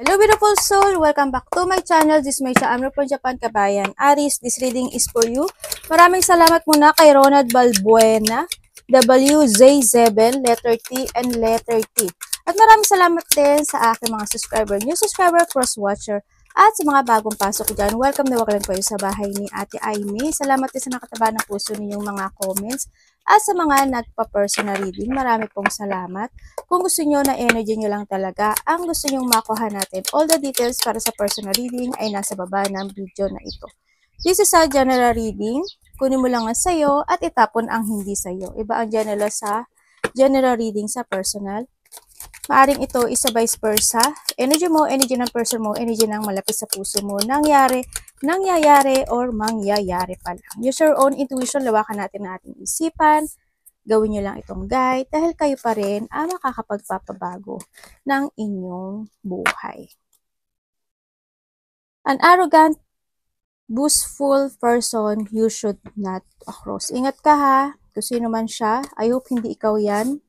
Hello beautiful soul! Welcome back to my channel. This is Meisha Amro from Japan, Kabayan. Aries, this reading is for you. Maraming salamat muna kay Ronald Balbuena, WZ Zebel, letter T and letter T. At maraming salamat din sa aking mga subscriber, new subscriber, cross-watcher, at sa mga bagong pasok dyan. Welcome na welcome kayo sa bahay ni Ate Aimee. Salamat din sa nakataba ng puso ninyong mga comments. At sa mga nagpa-personal reading, marami pong salamat. Kung gusto nyo na energy nyo lang talaga, ang gusto nyong makuha natin, all the details para sa personal reading ay nasa baba ng video na ito. This is a general reading. Kunin mo lang ang sayo at itapon ang hindi sayo. Iba ang general sa general reading sa personal. Maaring ito is a vice versa. Energy mo, energy ng person mo, energy ng malapit sa puso mo, nangyayari or mangyayari pa lang. Use your own intuition, lawakan natin ang ating isipan. Gawin nyo lang itong guide dahil kayo pa rin ang makakapagpapabago ng inyong buhay. An arrogant, boastful person you should not cross. Ingat ka ha, kung sino man siya. I hope hindi ikaw yan.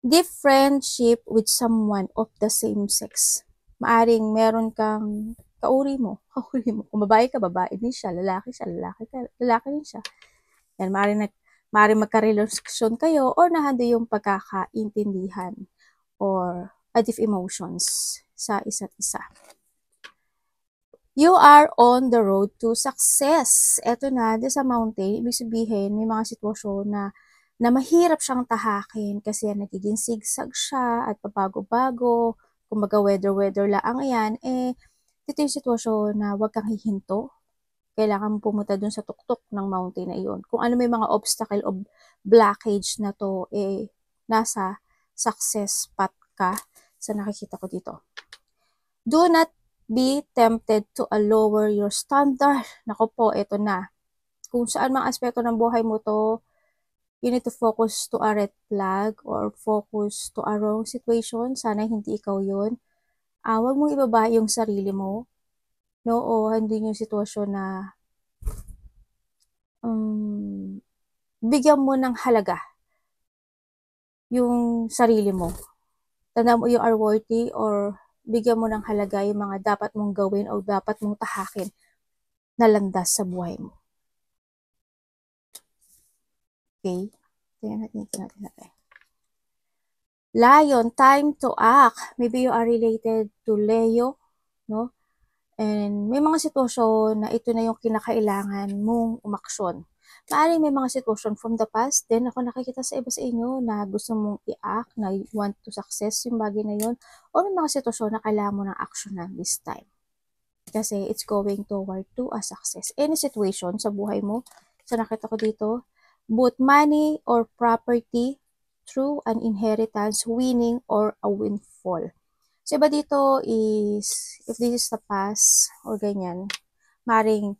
Deep friendship with someone of the same sex. Maaring meron kang kauri mo. Kung babae ka, babae din siya. Lalaki siya, lalaki din siya. Yan, maaring magka-relasyon kayo or nahando yung pagkakaintindihan or deep emotions sa isa't isa. You are on the road to success. Eto na, sa mountain, ibig sabihin, may mga sitwasyon na mahirap siyang tahakin kasi nagiging sigsag siya at pabago-bago, kumbaga weather lang yan, dito yung sitwasyon na huwag kang hihinto. Kailangan mo pumunta dun sa tuktok ng mountain na iyon. Kung ano may mga obstacle o blockage na to, nasa success path ka sa nakikita ko dito. Do not be tempted to lower your standard. Nako po, eto na. Kung saan mga aspekto ng buhay mo to, you need to focus to a red flag or focus to a wrong situation. Sana hindi ikaw yun. Huwag mong ibaba yung sarili mo. No, o hindi yung sitwasyon na bigyan mo ng halaga yung sarili mo. Tandaan mo you are worthy or bigyan mo ng halaga yung mga dapat mong gawin o dapat mong tahakin na landas sa buhay mo. Okay? Tingnan natin. Lion, time to act. Maybe you are related to Leo, no? And may mga sitwasyon na ito na yung kinakailangan mong umaksyon. Maaring may mga sitwasyon from the past, then ako nakikita sa iba sa inyo na gusto mong i-act, na you want to success yung bagay na yun, o may mga sitwasyon na kailangan mo ng aksyonan this time. Kasi it's going toward to a success. Any situation sa buhay mo, sa nakita ko dito, both money or property, through an inheritance, winning, or a windfall. So, iba dito is, if this is the past, or ganyan, maring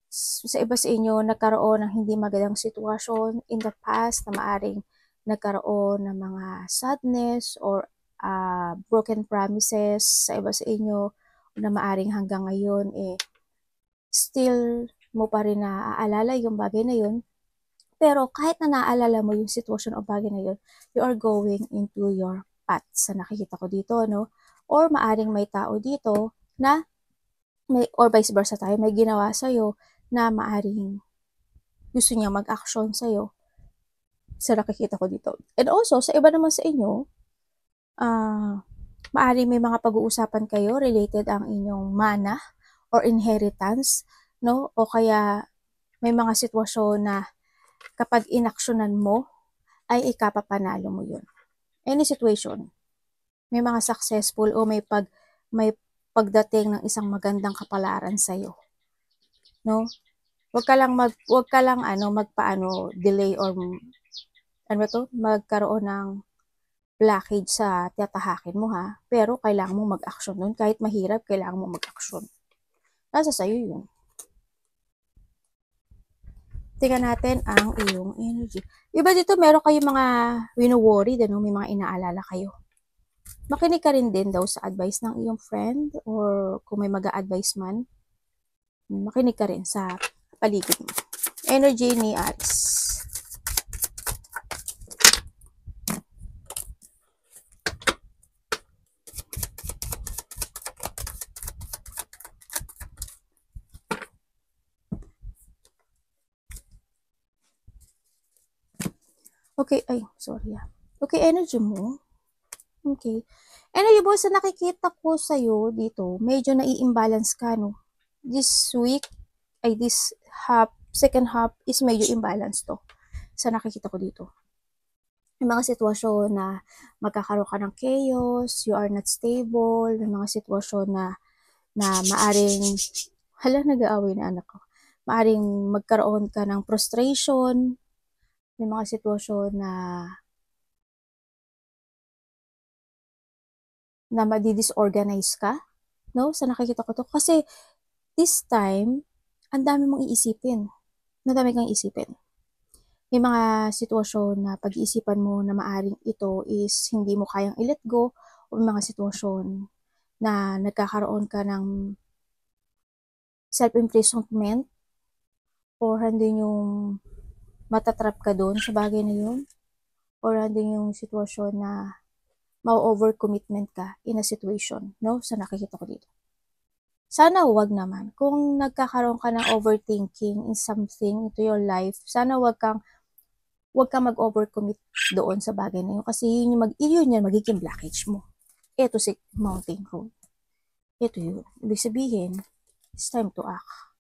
sa iba sa inyo, nagkaroon ng hindi magandang sitwasyon in the past, na maaring nagkaroon ng mga sadness, or broken promises sa iba sa inyo, na maaring hanggang ngayon, still mo pa rin naaalala yung bagay na yun. Pero kahit na naaalala mo yung sitwasyon o bagay na yun, you are going into your path sa nakikita ko dito, no? Or maaring may tao dito na or vice versa tayo, may ginawa sa'yo na maaring gusto niya mag-action sa'yo sa nakikita ko dito. And also, sa iba naman sa inyo, maaring may mga pag-uusapan kayo related ang inyong mana or inheritance, no? O kaya may mga sitwasyon na kapag inaksyonan mo, ay ikapapanalo mo yun. Any situation, may mga successful o may pagdating ng isang magandang kapalaran sa'yo. No? Huwag ka lang delay or magkaroon ng blockage sa tiyatahakin mo ha. Pero kailangan mo mag-action nun. Kahit mahirap, kailangan mo mag-action. Nasa sa'yo yun. Tingnan natin ang iyong energy. Iba dito, meron kayong mga wino-worry, may mga inaalala kayo. Makinig ka rin din daw sa advice ng iyong friend or kung may mag-a-advise man, makinig ka rin sa paligid mo. Energy ni Aries. Okay, ay, sorry ah. Okay, energy mo. Okay. Energy mo, sa nakikita ko sa'yo dito, medyo nai-imbalance ka, no? This week, ay this second half is medyo imbalance to. Sa nakikita ko dito. May mga sitwasyon na magkakaroon ka ng chaos, you are not stable, may mga sitwasyon na maaring, hala, nag-aaway na anak ko, maaring magkaroon ka ng frustration, may mga sitwasyon na madi-disorganize ka, no? Sa nakikita ko to. Kasi this time, ang dami mong iisipin. Madami kang isipin. May mga sitwasyon na pag-iisipan mo na maaring ito is hindi mo kayang i-let go, o may mga sitwasyon na nagkakaroon ka ng self-imprisonment or hindi yung matatrap ka doon sa bagay na yun, or hindi yung sitwasyon na ma-overcommitment ka in a situation, no? Sa nakikita ko dito. Sana wag naman. Kung nagkakaroon ka ng overthinking in something into your life, sana wag kang mag-overcommit doon sa bagay na yun. Kasi yun yung magiging blockage mo. Ito si Mountain Road. Ito yun. Ibig sabihin, it's time to act.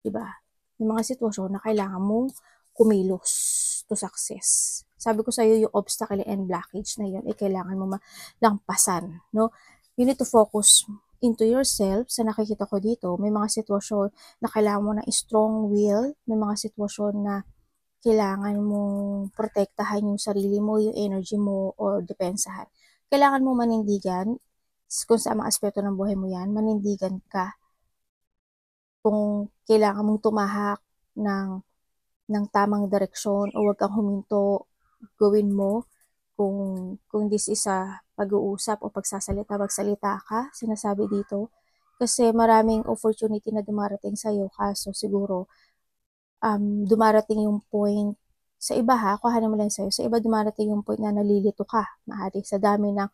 Diba? May mga sitwasyon na kailangan mong kumilos to success. Sabi ko sa'yo, yung obstacle and blockage na yun, kailangan mo malampasan. No? You need to focus into yourself. Sa nakikita ko dito, may mga sitwasyon na kailangan mo ng strong will, may mga sitwasyon na kailangan mong protektahan yung sarili mo, yung energy mo, or depensahan. Kailangan mo manindigan, kung sa mga aspeto ng buhay mo yan, manindigan ka kung kailangan mong tumahak ng tamang direksyon, o huwag kang huminto, gawin mo. Kung this is a pag-uusap o magsalita ka, sinasabi dito, kasi maraming opportunity na dumarating sa'yo, kaso siguro, dumarating yung point, sa iba kuhanin mo lang sa'yo, sa iba dumarating yung point na nalilito ka, maaari sa dami na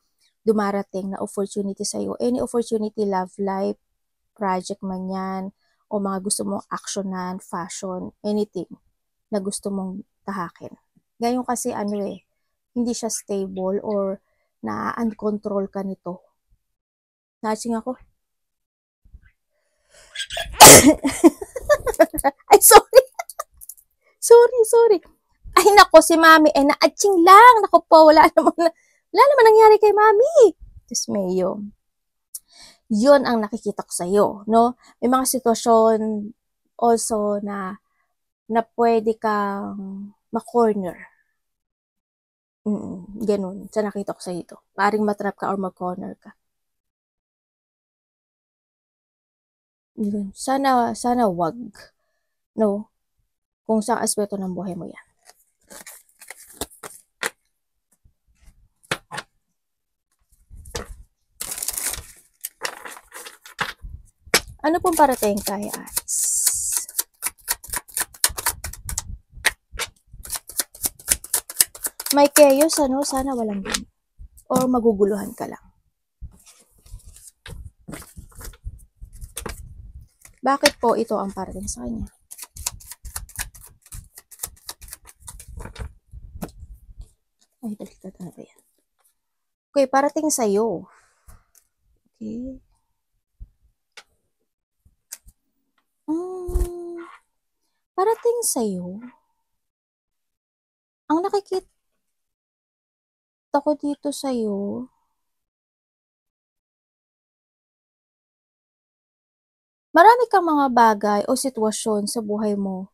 dumarating na opportunity sa'yo, any opportunity, love life, project man yan, o mga gusto mong actionan, fashion, anything na gusto mong tahakin. Ganyan kasi hindi siya stable or na-uncontrol ka nito. Natsing ako. Ay, sorry. Sorry. Ay, nako, si mami, naatsing lang. Nako po, wala naman nangyari kay mami. Diyos mayo. Yun ang nakikita ko sa'yo, no? May mga sitwasyon also na pwede kang ma-corner. Ganun. Sa nakita ko sa'yo ito. Maring matrap ka or ma-corner ka. Yun. Sana wag. No? Kung sa aspeto ng buhay mo yan. Ano pong parating kay Aris? May chaos, sana walang ganun. Or maguguluhan ka lang. Bakit po ito ang parating sa kanya? Ay, baliktad na ba yan? Okay, parating sa'yo. Okay. Parating sa'yo. Ang nakikita ko dito sa'yo, marami kang mga bagay o sitwasyon sa buhay mo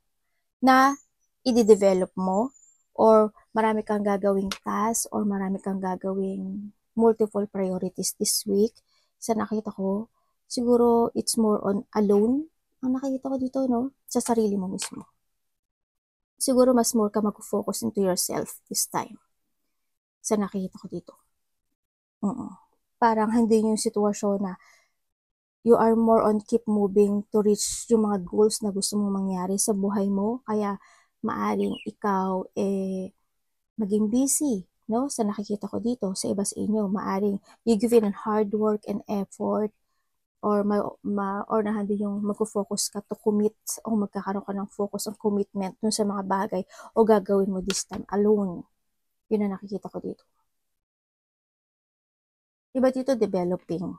na i-develop mo, or marami kang gagawing task, or marami kang gagawing multiple priorities this week. Sa nakita ko, siguro it's more on alone. Ang nakikita ko dito, no? Sa sarili mo mismo. Siguro mas more ka mag-focus into yourself this time. Sa nakikita ko dito. Parang hindi yung sitwasyon na you are more on keep moving to reach yung mga goals na gusto mong mangyari sa buhay mo. Kaya maaring ikaw maging busy, no? Sa nakikita ko dito, sa iba sa inyo, maaring you give in hard work and effort, or nahandi yung mag-focus ka to commit, o magkakaroon ka ng focus on commitment dun sa mga bagay o gagawin mo this time alone. Yun ang nakikita ko dito. Iba dito, developing.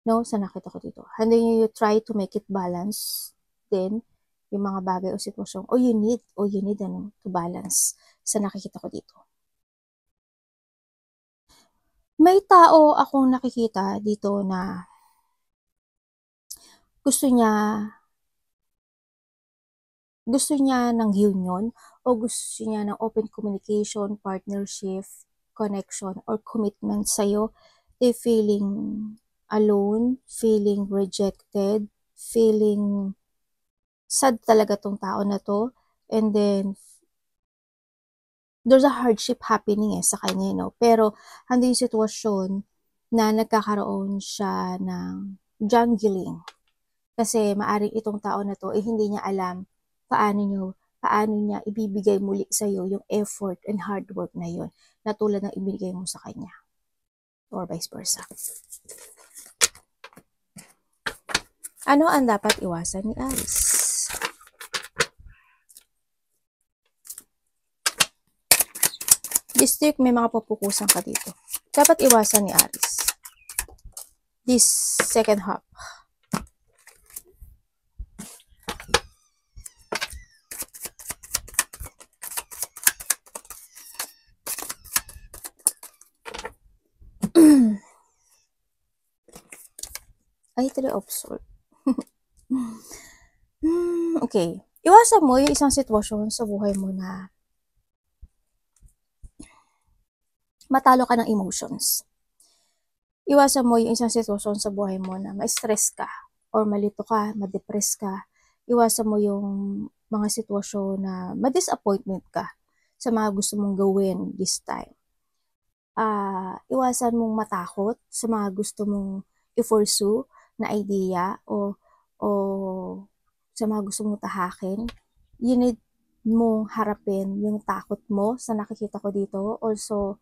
No, sa nakita ko dito. And then you try to make it balance din yung mga bagay o sitwasyon. O you need to balance sa nakikita ko dito. May tao akong nakikita dito na gusto niya ng union o gusto niya ng open communication, partnership, connection, or commitment sa'yo. They feeling alone, feeling rejected, feeling sad talaga tong tao na to. And then, there's a hardship happening sa kanya, no? Pero, hando yung sitwasyon na nagkakaroon siya ng jungling. Kasi maaring itong tao na to, hindi niya alam paano niya ibibigay muli sa'yo yung effort and hard work na yun, na tulad ng ibigay mo sa kanya. Or vice versa. Ano ang dapat iwasan ni Aries? This week, may mga pupukusan ka dito. Dapat iwasan ni Aries. This second half. Ay, 3 of Swords. Okay. Iwasan mo yung isang sitwasyon sa buhay mo na matalo ka ng emotions. Iwasan mo yung isang sitwasyon sa buhay mo na ma-stress ka or malito ka, ma-depress ka. Iwasan mo yung mga sitwasyon na ma-disappointment ka sa mga gusto mong gawin this time. Iwasan mong matakot sa mga gusto mong i-pursue na idea o sa mga gusto mong tahakin. You need mong harapin yung takot mo sa nakikita ko dito. Also,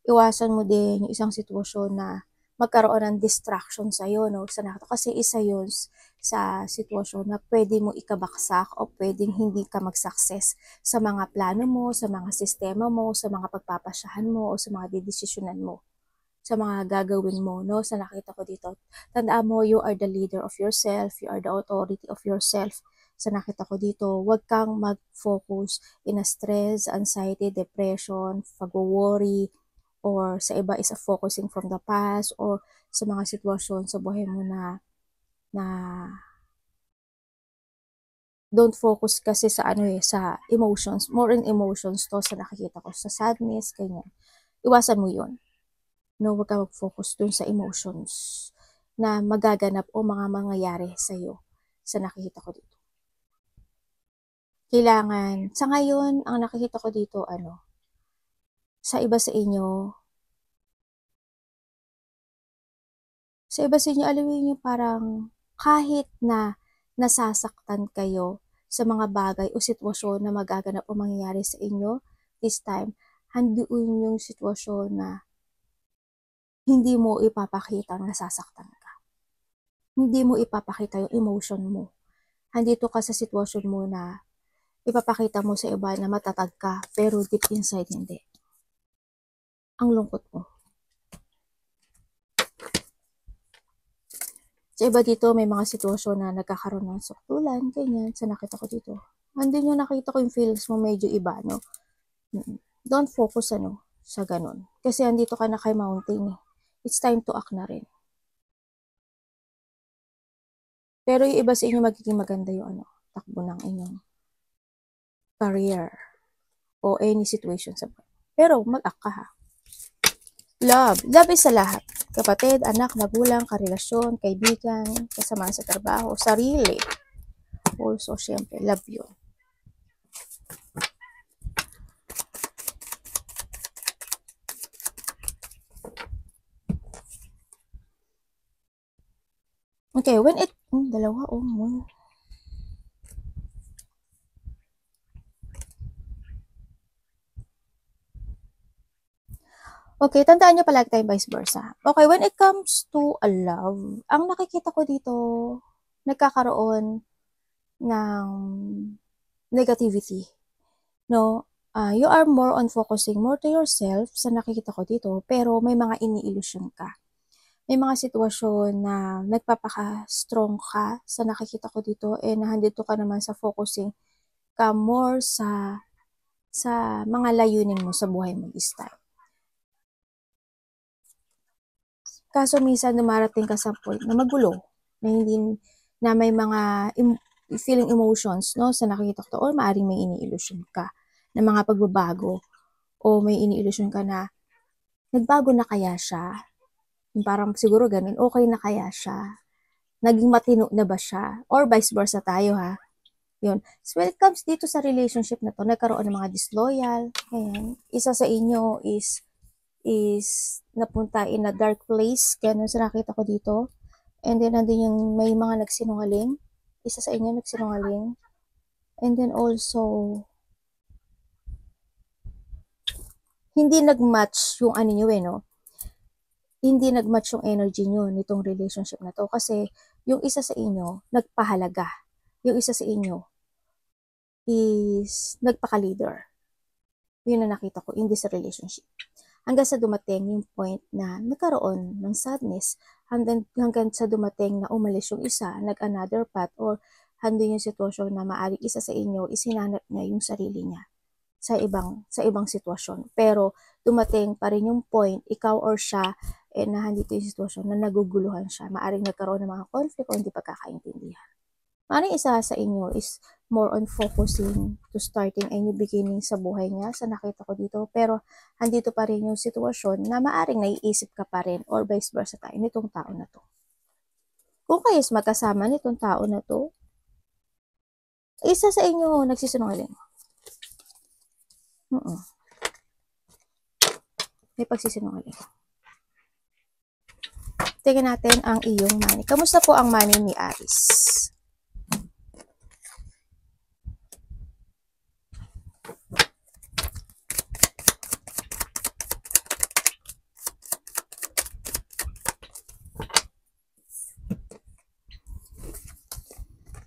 iwasan mo din yung isang sitwasyon na magkaroon ng distraction sa'yo, no? Kasi isa yun sa sitwasyon na pwede mo ikabaksak o pwedeng hindi ka mag-success sa mga plano mo, sa mga sistema mo, sa mga pagpapasyahan mo, o sa mga dedesisyonan mo, sa mga gagawin mo, no? Sa nakita ko dito. Tandaan mo, you are the leader of yourself, you are the authority of yourself. Sa nakita ko dito, huwag kang mag-focus in a stress, anxiety, depression, pag-worry, or sa iba is a focusing from the past, or sa mga sitwasyon sa buhay mo na don't focus kasi sa sa emotions, more in emotions to sa nakikita ko, sa sadness, ganyan. Iwasan mo yun. No, huwag ka mag-focus dun sa emotions na magaganap o mga mangyayari sa'yo sa nakikita ko dito. Kailangan, sa ngayon, ang nakikita ko dito, sa iba sa inyo, alam niyo parang kahit na nasasaktan kayo sa mga bagay o sitwasyon na magaganap o mangyayari sa inyo this time, handuin yung sitwasyon na hindi mo ipapakita na nasasaktan ka. Hindi mo ipapakita yung emotion mo. Handito ka sa sitwasyon mo na ipapakita mo sa iba na matatag ka, pero deep inside hindi. Ang lungkot mo. Sa iba dito, may mga sitwasyon na nagkakaroon ng suktulan, ganyan, sa nakita ko dito. Andun yung nakita ko yung feelings mo medyo iba, no? Don't focus, sa ganun. Kasi andito ka na kay mountain, It's time to act na rin. Pero yung iba sa inyo, magiging maganda yung, takbo ng inyong career o any situation sa buhay. Pero mag-act ka, ha? Love is sa lahat. Kapatid, anak, magulang, karelasyon, kaibigan, kasama sa trabaho, sarili. Also, syempre, love yun. Okay, when it, dalawa, moon. Okay, tandaan nyo palagi tayo vice versa. Okay, when it comes to a love, ang nakikita ko dito, nagkakaroon ng negativity, no? you are more on focusing more to yourself sa nakikita ko dito, pero may mga ini-illusion ka. May mga sitwasyon na nagpapaka-strong ka sa nakikita ko dito, nandito ka naman sa focusing ka more sa mga layunin mo sa buhay mo this time. Kaso minsan dumarating ka sa point na magulo, na may mga feeling emotions, no, sa nakikita ko to, or maaaring may ini-illusion ka na mga pagbabago, o may ini-illusion ka na nagbago na kaya siya, parang siguro ganun, okay na kaya siya, naging matino na ba siya, or vice versa tayo ha. Yun. So when it comes dito sa relationship na to, nagkaroon ng mga disloyal, ayan, isa sa inyo is napunta in a dark place, ganun sa nakita ko dito. And then nandun yung may mga nagsinungaling, isa sa inyo nagsinungaling. And then also hindi nagmatch yung ano nyo no, hindi nagmatch yung energy nyo nitong relationship na to, kasi yung isa sa inyo nagpahalaga, yung isa sa inyo is nagpaka-leader. Yun na nakita ko in this relationship. Hanggang sa dumating yung point na nagkaroon ng sadness, hanggang sa dumating na umalis yung isa, nag-another path, or handun yung sitwasyon na maaaring isa sa inyo isinanap niya yung sarili niya sa ibang sitwasyon. Pero dumating pa rin yung point, ikaw or siya, na handito yung sitwasyon na naguguluhan siya. Maaaring nagkaroon ng mga conflict o hindi pagkakaintindihan. Maaaring isa sa inyo is more on focusing to starting a new beginning sa buhay niya, sa nakita ko dito, pero andito pa rin yung sitwasyon na maaaring naiisip ka pa rin, or vice versa tayo nitong tao na to. Kung kayo is magkasama nitong tao na to, isa sa inyo nagsisinungaling. May pagsisinungaling. Tingnan natin ang iyong money. Kamusta po ang money ni Aries?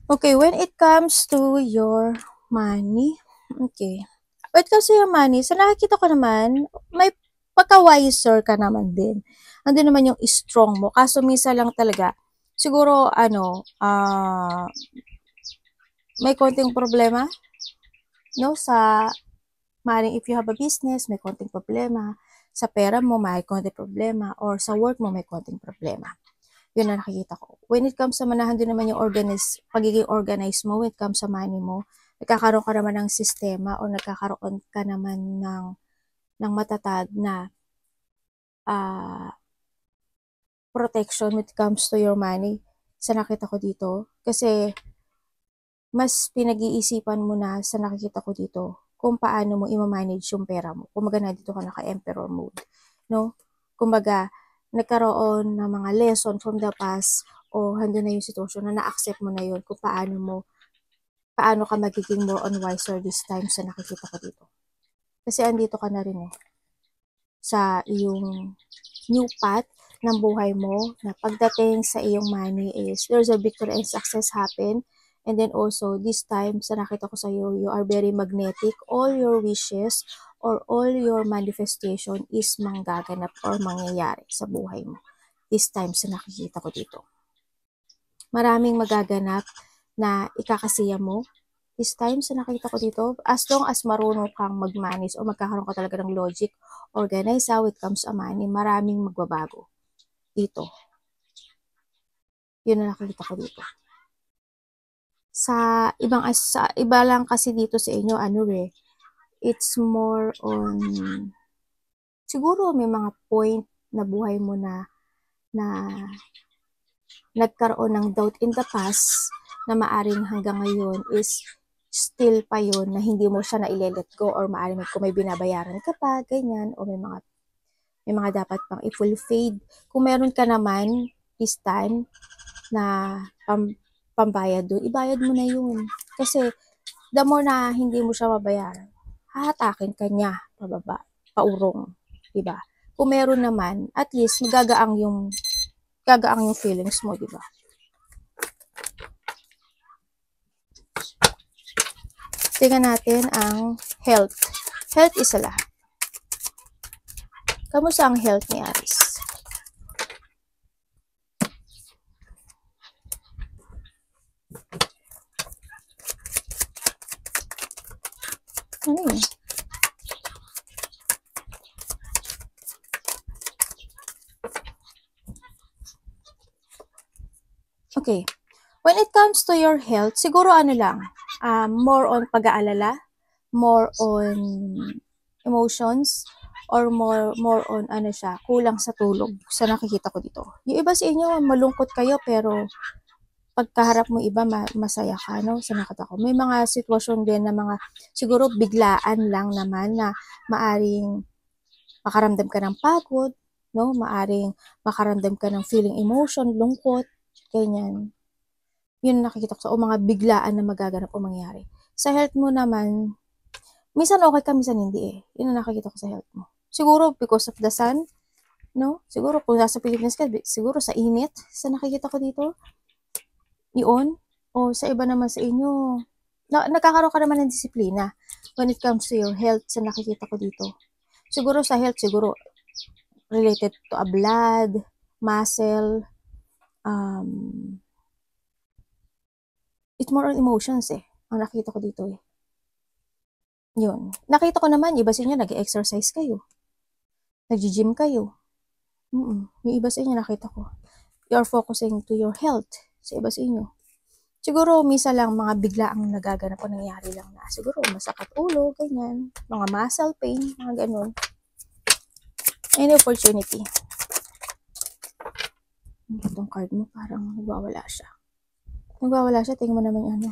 Okay, when it comes to your money, okay. When it comes to your money, sa nakikita ko naman, may pagka-wiser ka naman din. Andun naman yung strong mo. Kaso minsan lang talaga, siguro, may konting problema, no, sa money. If you have a business, may konting problema. Sa pera mo, may konting problema. Or sa work mo, may konting problema. Yun na nakikita ko. When it comes sa manahan din naman yung pagiging organized mo, when it comes sa money mo, nagkakaroon ka naman ng sistema, o nagkakaroon ka naman ng matatag na protection when it comes to your money, sa nakita ko dito. Kasi mas pinag-iisipan mo na sa nakikita ko dito kung paano mo i-manage yung pera mo. Kumbaga nandito ka naka-emperor mode, no? Kumbaga nagkaroon ng mga lesson from the past, o handun na yung sitwasyon na na-accept mo na yun kung paano ka magiging more on wiser this time sa nakikita ko dito. Kasi andito ka na rin sa iyong new path ng buhay mo, na pagdating sa iyong money is there's a victory and success happen. And then also, this time, sa nakita ko sa iyo, you are very magnetic. All your wishes or all your manifestation is manggaganap or mangyayari sa buhay mo. This time, sa nakikita ko dito. Maraming magaganap na ikakasiya mo. This time, sa nakita ko dito, as long as marunong kang mag-manage o magkakaroon ka talaga ng logic, organize how it comes to money, maraming magbabago dito. Yun na nakita ko dito. Sa iba lang kasi dito sa inyo, it's more on, siguro may mga point na buhay mo na nagkaroon ng doubt in the past, na maaring hanggang ngayon is still pa yun, na hindi mo siya na-let go, or maaring kung may binabayaran ka pa, ganyan, o may mga dapat pang i-fulfill. Kung meron ka naman this time na pambayad doon, ibayad mo na yun. Kasi the more na hindi mo siya mabayaran, hahatakin ka niya pababa, paurong, diba? Kung meron naman, at least gagaang yung feelings mo, diba? Tingnan natin ang health Health is sa lahat. Kamusta ang health ni Aries? Ano yun? Okay. When it comes to your health, siguro ano lang, more on pag-aalala, more on emotions, or more on ano siya, kulang sa tulog sa nakikita ko dito. Yung iba sa inyo, malungkot kayo pero pagkaharap mo iba, masaya ka, no? Sa nakita ko. May mga sitwasyon din na mga, siguro biglaan lang naman na maaring makaramdam ka ng pagod, no? Maaring makaramdam ka ng feeling emotion, lungkot, ganyan. Yun nakikita ko sa mga biglaan na magaganap o mangyari. Sa health mo naman, minsan okay ka, minsan hindi eh. Yun ang nakikita ko sa health mo. Siguro because of the sun, no? Siguro kung nasa Pilipinas ka, siguro sa init, sa nakikita ko dito, yun. O sa iba naman sa inyo, nagkakaroon ka naman ng disiplina when it comes to your health sa nakikita ko dito. Siguro sa health, siguro related to a blood, muscle, it's more on emotions eh. Ang nakita ko dito eh. Yun. Nakita ko naman, iba sa inyo, nag-exercise kayo. Nag-gym kayo. Yung iba sa inyo, nakita ko. You're focusing to your health sa iba sa inyo. Siguro, misa lang mga biglaang nagaganap o nangyari lang na. Siguro, masakit ulo, ganyan. Mga muscle pain, mga ganun. Any opportunity. Itong card mo, parang nagwawala siya. Tingnan mo naman yung ano.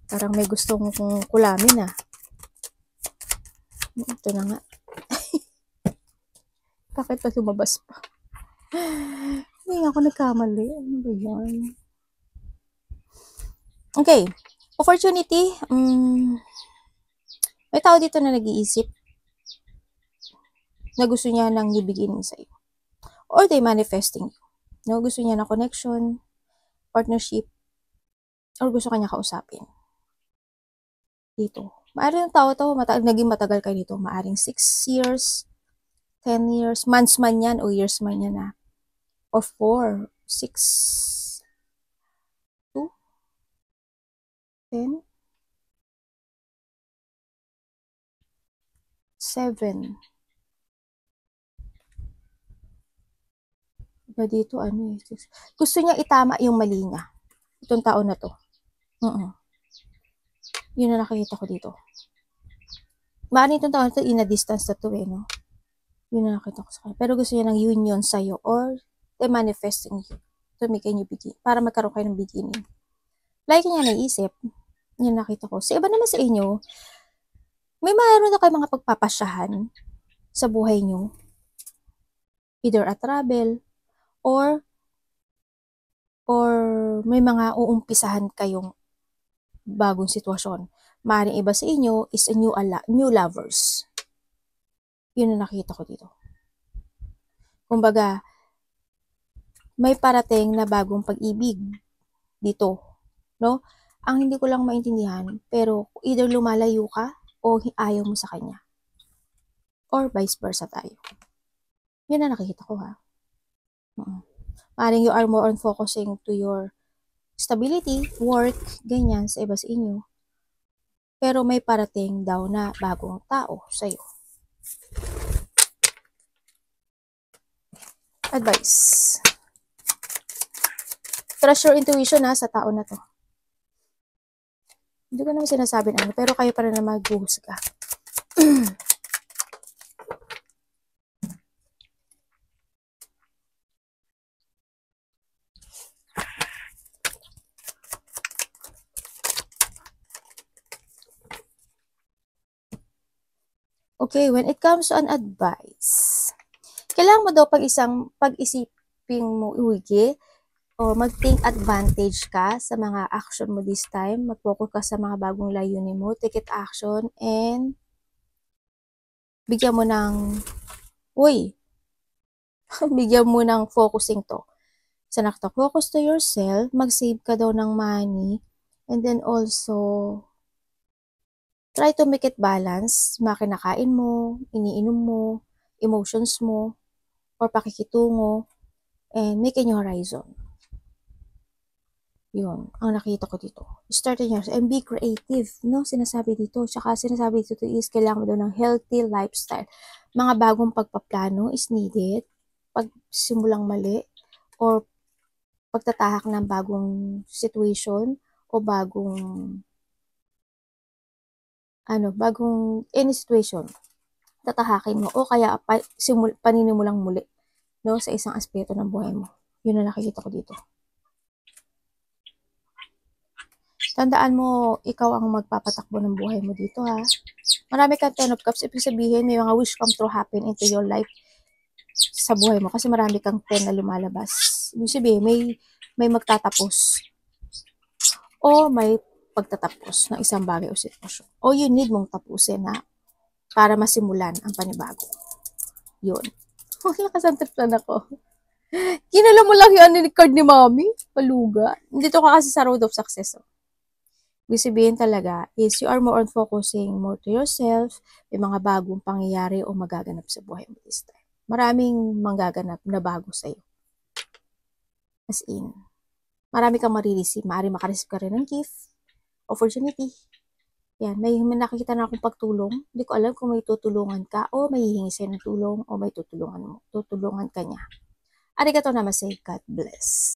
Parang may gustong kulamin ah. Ito na nga. Bakit pa lumabas pa? Hindi nga ako nagkamali. Ano ba yan? Okay. Opportunity. May tao dito na nag-iisip na gusto niya nang ibigin sa'yo. Or they manifesting you. No, gusto niya ng connection, partnership, or gusto kanya kausapin. Dito. Maaring yung tao to, naging matagal kayo dito. Maaring 6 years, 10 years, months man yan, o years man yan na. Or 4, 6, 2, 10, 7. Na dito, ano eh. Gusto niya itama yung mali niya. Itong tao na to. Yun na nakikita ko dito. Maaring itong tao na to, in a distance na to eh, no? Yun na nakita ko sa kanya. Pero gusto niya ng union sa'yo or they manifesting you to make a new beginning. Para magkaroon kayo ng beginning. Like niya naisip, yun nakita ko. Sa iba naman sa inyo, may mayroon na kayo mga pagpapasyahan sa buhay nyo. Either a travel, or may mga uumpisahan kayong bagong sitwasyon. Maaaring iba sa inyo is a new lovers. Yun na nakita ko dito. Kumbaga, may parating na bagong pag-ibig dito, no? Ang hindi ko lang maintindihan, pero either lumalayo ka o ayaw mo sa kanya. Or vice versa tayo. Yun na nakikita ko ha. Maaaring you are more on focusing to your stability, work, ganyan sa iba sa inyo. Pero may parating daw na bagong tao sa'yo. Advice. Trust your intuition ha sa tao na to. Hindi ko naman sinasabi na ano, pero kayo pa rin na maghuhusga. Okay, when it comes to an advice, kailangan mo daw pag-isiping mo iwigi o mag-take advantage ka sa mga action mo this time. Mag-focus ka sa mga bagong layunin mo. Take it action and bigyan mo ng bigyan mo ng focusing to. Sa focus to yourself, mag-save ka daw ng money and then also Try to make it balance, mga kinakain mo, iniinom mo, emotions mo, or pakikitungo, and make a new horizon. Yun, ang nakita ko dito. Start in yours and be creative, no? Sinasabi dito. Tsaka sinasabi dito is kailangan mo daw ng healthy lifestyle. Mga bagong pagpaplano is needed. Pagsimulang mali or pagtatahak ng bagong situation o bagong any situation, tatahakin mo o kaya paninimulang muli, no, sa isang aspeto ng buhay mo. Yun ang nakikita ko dito. Tandaan mo, ikaw ang magpapatakbo ng buhay mo dito, ha. Marami kang 10 of Cups, ibig sabihin may mga wish come true happen into your life sa buhay mo kasi marami kang 10 na lumalabas. Ibig sabihin, may magtatapos o may pagtatapos ng isang bagay o sitwasyon. O you need mong tapusin, ha, para masimulan ang panibago. Yun. Huwag nakasantiplan ako. Kinala mo lang yung card ni Mami. Paluga. Dito ka kasi sa road of success. Oh. Ibig sabihin talaga is you are more on focusing more to yourself. May mga bagong pangyayari o magaganap sa buhay mo this time. Maraming manggaganap na bago sa'yo. As in, marami kang marireceive. Maaaring makareceive ka rin ng gift, opportunity. Yan, may nakikita na akong pagtulong. Hindi ko alam kung may tutulungan ka o may hihingi sa'yo ng tulong o may tutulungan ka niya. Arigato namaste. God bless.